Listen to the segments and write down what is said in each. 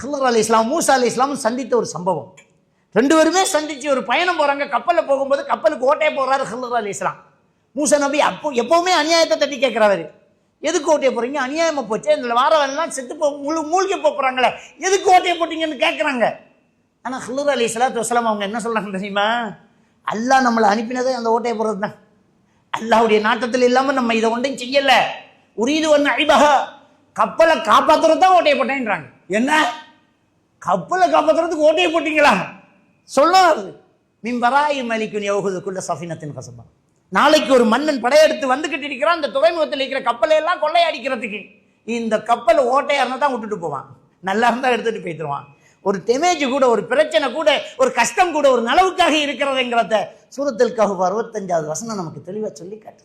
ஹிலர் அலைஹிஸ்ஸலாம் மூசா அலைஹிஸ்ஸலாம் சந்தித்த ஒரு சம்பவம். ரெண்டு பேருமே சந்திச்சு ஒரு பயணம் போறாங்க. கப்பலில் போகும்போது கப்பலுக்கு ஓட்டையை போடுறாரு ஹிலர் அலைஹிஸ்ஸலாம். மூசா நபி எப்பவுமே அநியாயத்தை தட்டி கேட்கிறாரு. எதுக்கு ஓட்டையை போறீங்க? அநியாயமா போச்சு, இந்த வாரவெல்லாம் செத்து மூழ்கி போறாங்களே, எதுக்கு ஓட்டையை போட்டீங்கன்னு கேட்கறாங்க. ஆனா ஹிலர் அலைஹிஸ்ஸலாத்து வஸலாம் அவங்க என்ன சொல்றாங்க தெரியுமா? அல்லாஹ் நம்மளை அனுப்பினதே அந்த ஓட்டையை போடுறது தான். அல்லாஹ்வுடைய நாட்டத்தில் இல்லாம நம்ம இதை ஒன்றையும் செய்யல. உரீது ஒன்று ஐபஹா, கப்பலை காப்பாத்துறது தான் ஓட்டையை போட்டேன்றாங்க. என்ன கப்பலை காப்பாத்துறதுக்கு ஓட்டையை போட்டீங்களா? சொல்லாது மிம்பராயி மலிக்குன் யௌஹுதுக்குள்ள சஃபினத்தின் கசபா. நாளைக்கு ஒரு மன்னன் படையெடுத்து வந்துகிட்டு இருக்கிறான், அந்த துறைமுகத்தில் இருக்கிற கப்பலை எல்லாம் கொள்ளையடிக்கிறதுக்கு. இந்த கப்பல் ஓட்டையா இருந்தா தான் விட்டுட்டு போவான், நல்லா இருந்தா எடுத்துட்டு போயிடுவான். ஒரு டெமேஜ் கூட, ஒரு பிரச்சனை கூட, ஒரு கஷ்டம் கூட ஒரு நலவுக்காக இருக்கிறதுங்கிறத சூரத்துல் கஹ்ஃப் 65வது வசனம் நமக்கு தெளிவா சொல்லி காட்டு.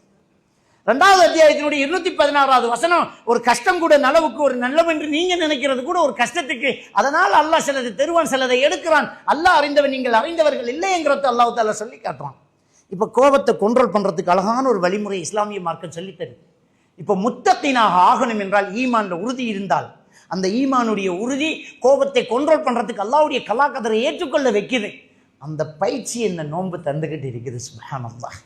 2வது அத்தியாயத்தினுடைய 216வது வசனம், ஒரு கஷ்டம் கூட நலவுக்கு, ஒரு நல்லவென்று நீங்க நினைக்கிறது கூட ஒரு கஷ்டத்துக்கு. அதனால் அல்லாஹ் சிலதை தருவான், சிலதை எடுக்கிறான். அல்லாஹ் அறிந்தவன், நீங்கள் அறிந்தவர்கள் இல்லைங்கிறத அல்லாஹ் தஆலா சொல்லி காட்டுறான். இப்ப கோபத்தை கண்ட்ரோல் பண்றதுக்கு அழகான ஒரு வழிமுறை இஸ்லாமிய மார்க்கம் சொல்லி தருது. இப்ப முத்தகீனாக ஆகணும் என்றால் ஈமான்ல உறுதி இருந்தால், அந்த ஈமானுடைய உறுதி கோபத்தை கண்ட்ரோல் பண்றதுக்கு அல்லாஹ்வுடைய கலாக்கதரை ஏற்றுக்கொள்ள வைக்குது. அந்த பயிற்சி இந்த நோன்பு தந்துகிட்டு இருக்குது. சுப்ஹானல்லாஹ்.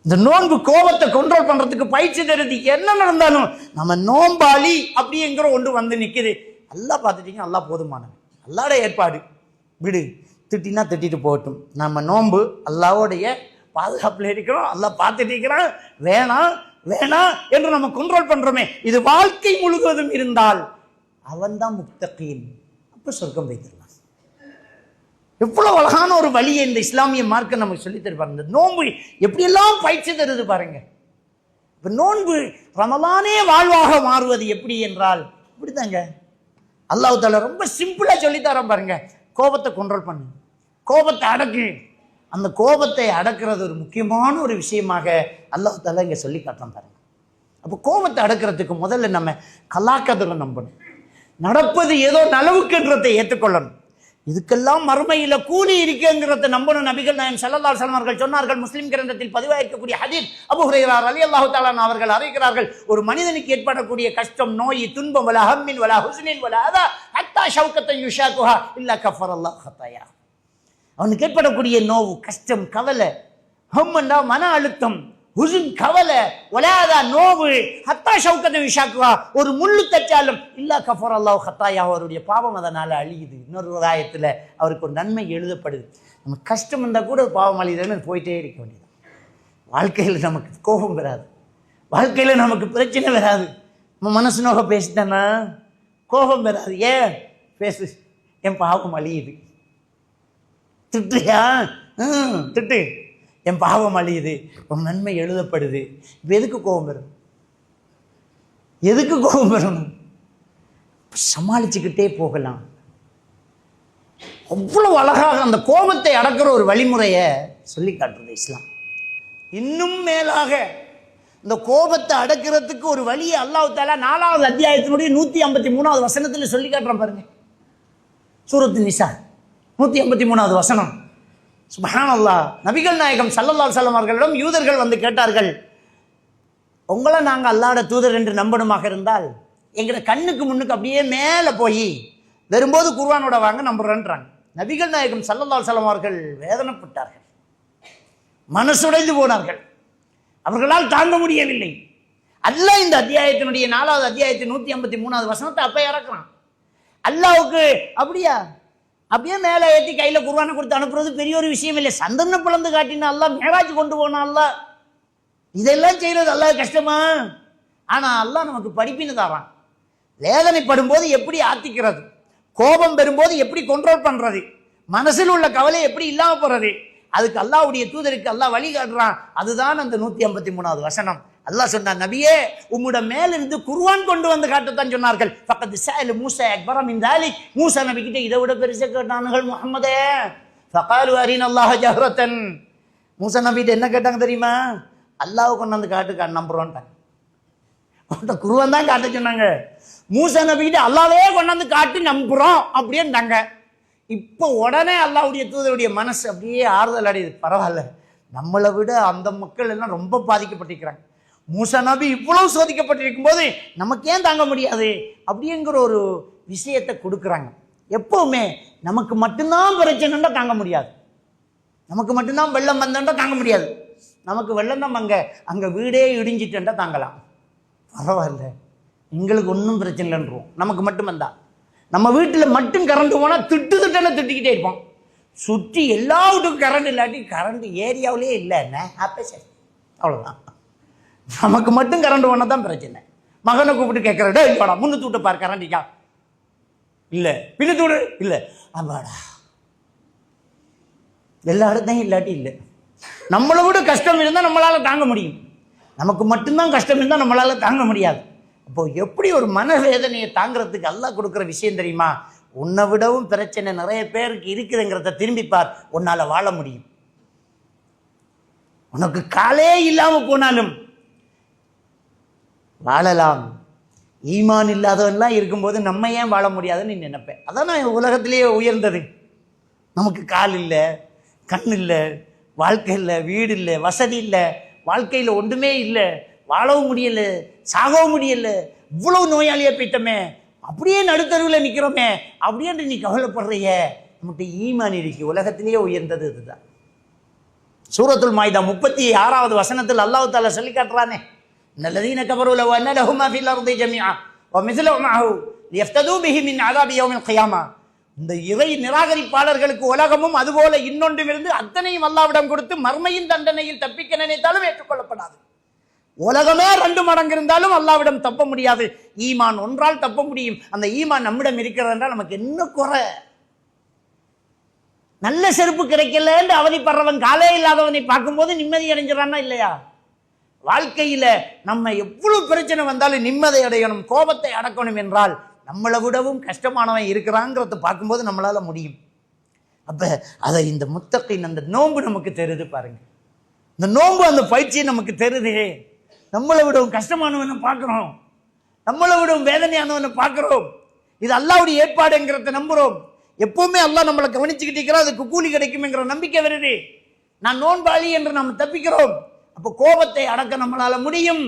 இந்த நோன்பு கோபத்தை கண்ட்ரோல் பண்றதுக்கு பயிற்சி தருது. என்ன நடந்தாலும் நம்ம நோம்பாளி அப்படிங்கிற ஒன்று வந்து நிக்குது. அல்லாஹ் பார்த்துட்டீங்க, அல்லாஹ் போதுமானவன், அல்லாஹ்வுடைய ஏற்பாடு, விடு, திட்டினா திட்டிட்டு போகட்டும், நம்ம நோன்பு அல்லாஹ்வுடைய பாதுகாப்புல இருக்கிறோம், அல்லாஹ் பார்த்துட்டு இருக்கிறான், வேணாம் வேணாம் என்று நம்ம கண்ட்ரோல் பண்றோமே, இது வாழ்க்கை முழுவதும் இருந்தால் அவன் தான் முத்தகீன். அப்ப சொர்க்கம் வைத்திடலாம். எவ்வளவு அழகான ஒரு வழியை இந்த இஸ்லாமிய மார்க்கம் நமக்கு சொல்லி தருவாங்க. இந்த நோன்பு எப்படியெல்லாம் பயிற்சி தருது பாருங்க. இப்ப நோன்பு ரமலானே வாழ்வாக மாறுவது எப்படி என்றால் இப்படிதாங்க. அல்லாஹ் தஆலா ரொம்ப சிம்பிளா சொல்லித்தரான் பாருங்க. கோபத்தை கண்ட்ரோல் பண்ணு, கோபத்தை அடக்கு. அந்த கோபத்தை அடக்கிறது ஒரு முக்கியமான ஒரு விஷயமாக அல்லாஹ் தஆலா இங்க சொல்லி காட்டுறான் பாருங்க. அப்போ கோபத்தை அடக்கிறதுக்கு முதல்ல நம்ம கலாக்கதிரை நம்பணும். நடப்பது ஏதோ நலவுக்குன்றதை ஏற்றுக்கொள்ளணும். இதுக்கெல்லாம் மறுமையில கூலி இருக்குங்கிறத நம்பணும். நபிகள் நாயகம் ஸல்லல்லாஹு அலைஹி வஸல்லம் அவர்கள் சொன்னார்கள். முஸ்லிம் கிரந்தத்தில் பதிவாயிருக்கக்கூடிய ஹதீஸ், அபூ ஹுரைரா ரலியல்லாஹு தஆலா அவர்கள் அறிவிக்கிறார்கள், ஒரு மனிதனுக்கு ஏற்படக்கூடிய கஷ்டம், நோய், துன்பம், வலா ஹம்மின் வலா ஹுஸ்னின் வலா அதா ஹத்தா ஷௌகத்தன் யுஷாகுஹா இல்லா கஃபரல்லாஹு ஹத்தாயா. அவனுக்கு ஏற்படக்கூடிய நோவு, கஷ்டம், கவலை, ஹம்னா மன அழுத்தம், ஹுஸ்ன் கவலை, வலாதா நோவு, ஹத்தா ஷௌகத்தன் யுஷாகுஹா ஒரு முள்ளு தச்சாலும் இல்லா கஃபரல்லாஹு ஹத்தாயா அவருடைய பாவம் அதனால அழியுது. இன்னொரு ஆயத்துல அவருக்கு ஒரு நன்மை எழுதப்படுது. நம்ம கஷ்டம் இருந்தால் கூட பாவம் அழியுதுன்னு போயிட்டே இருக்க வேண்டியது. வாழ்க்கையில் நமக்கு கோபம் வராது, வாழ்க்கையில் நமக்கு பிரச்சனை வராது. நம்ம மனசு நோக பேசிட்டேன்னா கோபம் வராது. ஏன் பேசு, என் பாவம் அழியுது. திட்டுயா, திட்டு, என் பாவம் அழியுது, உன் நன்மை எழுதப்படுது. இப்போ எதுக்கு கோபம் வரும்? எதுக்கு கோபம் வரணும்? சமாளிச்சுக்கிட்டே போகலாம். அவ்வளவு அழகாக அந்த கோபத்தை அடக்கிற ஒரு வழிமுறையை சொல்லி காட்டுறது இஸ்லாம். இன்னும் மேலாக இந்த கோபத்தை அடக்கிறதுக்கு ஒரு வழியை அல்லாஹ் தஆலா 4வது அத்தியாயத்தினுடைய 153வது வசனத்தில் சொல்லி காட்டுறான் பாருங்க. சூரத்து நிசா 153வது வசனம். சுப்ஹானல்லாஹ். நபிகள் நாயகம் ஸல்லல்லாஹு அலைஹி வஸல்லம் அவர்களிடம் யூதர்கள் வந்து கேட்டார்கள், உங்களை நாங்கள் அல்லாஹ்வுடைய தூதர் என்று நம்பணுமாக இருந்தால் எங்களை கண்ணுக்கு முன்னுக்கு அப்படியே மேலே போய் வரும்போது குர்ஆனோட வாங்க நம்புறேன்றாங்க. நபிகள் நாயகம் ஸல்லல்லாஹு அலைஹி வஸல்லம் அவர்கள் வேதனைப்பட்டார்கள், மனசுடைந்து போனார்கள், அவர்களால் தாங்க முடியவில்லை. அல்லாஹ் இந்த அத்தியாயத்தினுடைய 4வது அத்தியாயத்தின் 153வது வசனத்தை அப்ப இறக்குறான். அல்லாஹ்வுக்கு அப்படியே மேலே ஏற்றி கையில குர்ஆனை கொடுத்து அனுப்புறது பெரிய ஒரு விஷயம் இல்லை. சந்தன பிளந்து காட்டினா அல்லாஹ் மேராஜ் கொண்டு போனா அல்லாஹ் இதெல்லாம் செய்யறது அல்லாஹ் கஷ்டமா? ஆனா அல்லாஹ் நமக்கு படிப்பின்னு தரான். வேதனைப்படும் போது எப்படி ஆத்திக்கிறது, கோபம் பெறும்போது எப்படி கண்ட்ரோல் பண்றது, மனசில் உள்ள கவலை எப்படி இல்லாம போறது, அதுக்கு அல்லாஹ்வுடைய தூதருக்கு அல்லாஹ் வழி காட்டுறான். அதுதான் அந்த 153வது வசனம். அல்லாஹ் சொன்னான், நபியே உம்முடைய மேலிருந்து குர்ஆன் கொண்டு வந்து காட்டத்தான் சொன்னார்கள். ஃபக்கத் ஸஅல மூஸா அக்பர மின் தாலிக். மூஸா நபி கிட்ட இதை விட பெருசா கேட்டானுகள் முஹம்மதே. ஃபகாலு அரினல்லாஹ ஜஹ்ரத்தன். மூஸா நபி கிட்ட என்ன கேட்டாங்க தெரியுமா? அல்லாஹ் கொண்டு வந்து காட்டு நம்புறோன்ட்டாங்க. குர்ஆன் தான் காட்ட சொன்னாங்க. மூஸா நபி கிட்ட அல்லாஹ்வே கொண்டு வந்து காட்டு நம்புறோம் அப்படின்றாங்க. இப்போ உடனே அல்லாஹ்வுடைய தூதருடைய மனசு அப்படியே ஆறுதல் அடையுது. பரவாயில்ல, நம்மளை விட அந்த மக்கள் எல்லாம் ரொம்ப பாதிக்கப்பட்டிருக்கிறாங்க. மூஸா நபி இவ்வளவு சோதிக்கப்பட்டிருக்கும் போது நமக்கு ஏன் தாங்க முடியாது அப்படிங்கிற ஒரு விஷயத்தை கொடுக்குறாங்க. எப்பவுமே நமக்கு மட்டும்தான் பிரச்சனைன்னா தாங்க முடியாது. நமக்கு மட்டும்தான் வெள்ளம் வந்தா தாங்க முடியாது. நமக்கு வெள்ளம் தான் அங்கே வீடே இடிஞ்சிட்டா தாங்கலாம், பரவாயில்ல, எங்களுக்கு ஒன்றும் பிரச்சனை இல்லைன்றோம். நமக்கு மட்டும் வந்தா, நம்ம வீட்டில் மட்டும் கரண்ட் போனால் திட்டுன்னு திட்டிக்கிட்டே இருப்போம். சுற்றி எல்லா வீட்டுக்கும் கரண்ட் இல்லாட்டி கரண்ட் ஏரியாவிலே இல்லை என்ன அப்போ சரி, அவ்வளோதான். நமக்கு மட்டும் கரண்ட் போனால் தான் பிரச்சனை. மகனை கூப்பிட்டு கேட்குறடா இல்லைடா முன்னூற்றி விட்டு பாரு கரண்டிக்கா, இல்லை பின்னத்து விடு, இல்லை அப்பாடா, எல்லா இடத்தையும் இல்லாட்டி இல்லை. நம்மளை விட கஷ்டம் இருந்தால் நம்மளால் தாங்க முடியும், நமக்கு மட்டும்தான் கஷ்டம் இருந்தால் நம்மளால் தாங்க முடியாது. அப்போ எப்படி ஒரு மனவேதனையை தாங்கிறதுக்கு அல்லாஹ் கொடுக்குற விஷயம் தெரியுமா? உன்னை விடவும் பிரச்சனை நிறைய பேருக்கு இருக்குதுங்கிறத திரும்பிப்பார், உன்னால் வாழ முடியும். உனக்கு காலே இல்லாமல் போனாலும் வாழலாம். ஈமான் இல்லாதவன்லாம் இருக்கும்போது நம்ம ஏன் வாழ முடியாதுன்னு நீ நினைப்பேன். அதான் நான் உலகத்திலேயே உயர்ந்தது. நமக்கு கால் இல்லை, கண் இல்லை, வாழ்க்கை இல்லை, வீடு இல்லை, வசதி இல்லை, வாழ்க்கையில் ஒன்றுமே இல்லை, வாழவும் முடியல, சாகவும் முடியல, இவ்வளவு நோயாளியா போயிட்டோமே, அப்படியே நடுத்தருவில் நிற்கிறோமே அப்படியே நீ கவலைப்படுறிய. நம்மகிட்ட ஈமான் இருக்கு. உலகத்திலேயே உயர்ந்தது இதுதான். சூரத்துல் மாயிதா 36வது வசனத்தில் அல்லாஹ் தஆலா சொல்லி காட்டுறானே, இன்னல்லதீன கஃபரு லவ் அன்ன லஹும் மா ஃபில் அர்தி ஜமீஆ வ மிஸ்லுஹு மஅஹு லியஃப்தது பிஹி மின் அஸாபி யௌமில் கியாமா. இந்த இறை நிராகரிப்பாளர்களுக்கு உலகமும் அதுபோல இன்னொன்றும் இருந்து அத்தனையும் அல்லாஹ்விடம் கொடுத்து மர்மையின் தண்டனையில் தப்பிக்க நினைத்தாலும் ஏற்றுக்கொள்ளப்படாது. உலகமே 2 மடங்கு இருந்தாலும் அல்லாஹ்விடம் தப்ப முடியாது. ஈமான் ஒன்றால் தப்ப முடியும். அந்த ஈமான் நம்மிடம் இருக்கிறது என்றால் நமக்கு என்ன குறை? நல்ல செருப்பு கிடைக்கல என்று அவதிப்படுறவன், காலே இல்லாதவனை பார்க்கும்போது நிம்மதி அடைஞ்சிடறான்னா இல்லையா? வாழ்க்கையில நம்ம எவ்வளவு பிரச்சனை வந்தாலும் நிம்மதி அடையணும், கோபத்தை அடக்கணும் என்றால் நம்மளை விடவும் கஷ்டமானவன் இருக்கிறாங்கிறத பார்க்கும்போது நம்மளால முடியும். அப்ப அதை இந்த முத்தகின் அந்த நோன்பு நமக்கு தெரியுது பாருங்க. இந்த நோன்பு அந்த பயிற்சியை நமக்கு தெரியுது. நம்மளை விடவும் கஷ்டமானவனை பார்க்கிறோம், நம்மளை விடவும் வேதனையானவனை பார்க்கிறோம். இது அல்லாஹ்வுடைய ஏற்பாடுங்கிறத நம்புறோம். எப்பவுமே அல்லாஹ் நம்மளை கவனிச்சுக்கிட்டு இருக்கிறோம், அதுக்கு கூலி கிடைக்கும்ங்கிற நம்பிக்கை வருது. நான் நோன்பாளி என்று நாம் தப்பிக்கிறோம். அப்போ கோபத்தை அடக்க நம்மளால முடியும்.